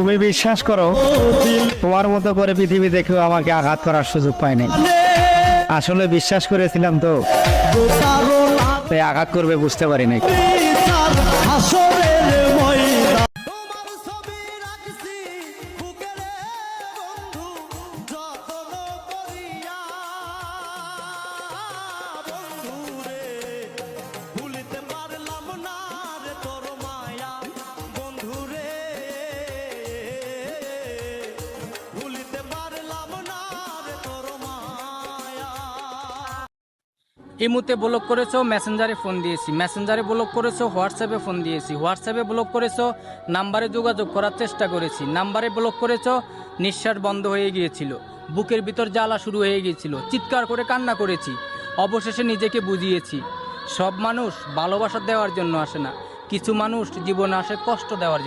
তুমি বিশ্বাস করো, তোমার মতো করে পৃথিবী দেখেও আমাকে আঘাত করার সুযোগ পায় নাই। আসলে বিশ্বাস করেছিলাম তো, তাই আঘাত করবে বুঝতে পারি নাই। ইমুতে ব্লক করেছো, মেসেঞ্জারে ফোন দিয়েছি, মেসেঞ্জারে ব্লক করেছো, হোয়াটসঅ্যাপে ফোন দিয়েছি, হোয়াটসঅ্যাপে ব্লক করেছো, নাম্বারে যোগাযোগ করার চেষ্টা করেছি, নাম্বারে ব্লক করেছো, নিঃশ্বাস বন্ধ হয়ে গিয়েছিল, বুকের ভিতর জ্বালা শুরু হয়ে গিয়েছিল, চিৎকার করে কান্না করেছি, অবশেষে নিজেকে বুঝিয়েছি সব মানুষ ভালোবাসা দেওয়ার জন্য আসে না, কিছু মানুষ জীবনে আসে কষ্ট দেওয়ার জন্য।